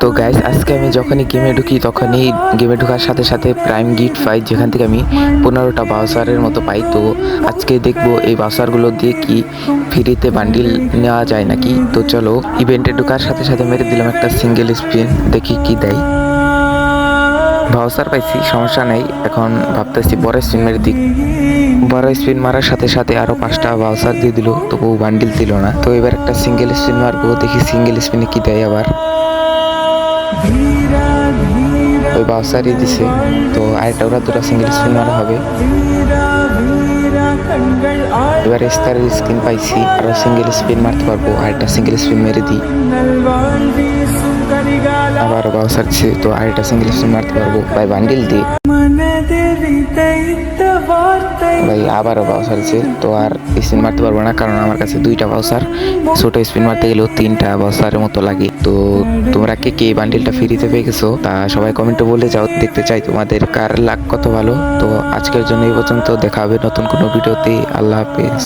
তো গাইস, আজকে আমি যখনই গেমে ঢুকি তখনই গেমে ঢোকার সাথে সাথে প্রাইম গিফট পাই, যেখান থেকে আমি 15টা বাউচারের মতো পাই। তো আজকে দেখবো এই বাউচারগুলো দিয়ে কি ফ্রিতে বান্ডিল নেওয়া যায় নাকি। তো চলো, ইভেন্টে ঢোকার সাথে সাথে মেরে দিলাম একটা সিঙ্গেল স্পিন, দেখি কি দেয়। বাউচার পাইছি, সমস্যা নেই। এখন ভাবতেছি বড় স্পিন মেরে দিই। বড় স্পিন মারার সাথে সাথে আরো 5টা বাউচার দিয়ে দিল, তবু বান্ডিল দিল না। তো এবার একটা সিঙ্গেল স্পিন মারবো, দেখি সিঙ্গেল স্পিনে কি দেয় আবার। ওই বাউসারই দিছে, তো আরেকটা ওরা দুটো সিঙ্গেল স্পিন মারা হবে। এবার স্টারের স্ক্রিন পাইছি, আরো সিঙ্গেল স্পিন মারতে পারবো। আরেকটা সিঙ্গেল স্পিন মেরে দিই, আবার বাউসার দিছে, তো আরেকটা সিঙ্গেল স্পিন মারতে পারবো। ভাই বান্ডিল দিই ভাই, আবারও বাউসার দিছে, তো আর স্পিন মারতে পারবো না, কারণ আমার কাছে 2টা বাউসার। ছোট স্পিন মারতে গেলেও 3টা বাউসারের মতো লাগে। তো তোমরা কে কে বান্ডিলটা ফ্রিতে পেয়ে গেছো তা সবাই কমেন্টে বলে যাও, দেখতে চাই তোমাদের কার লাক কত ভালো। তো আজকের জন্য এই পর্যন্ত, দেখা হবে নতুন কোনো ভিডিওতে। আল্লাহ হাফেজ।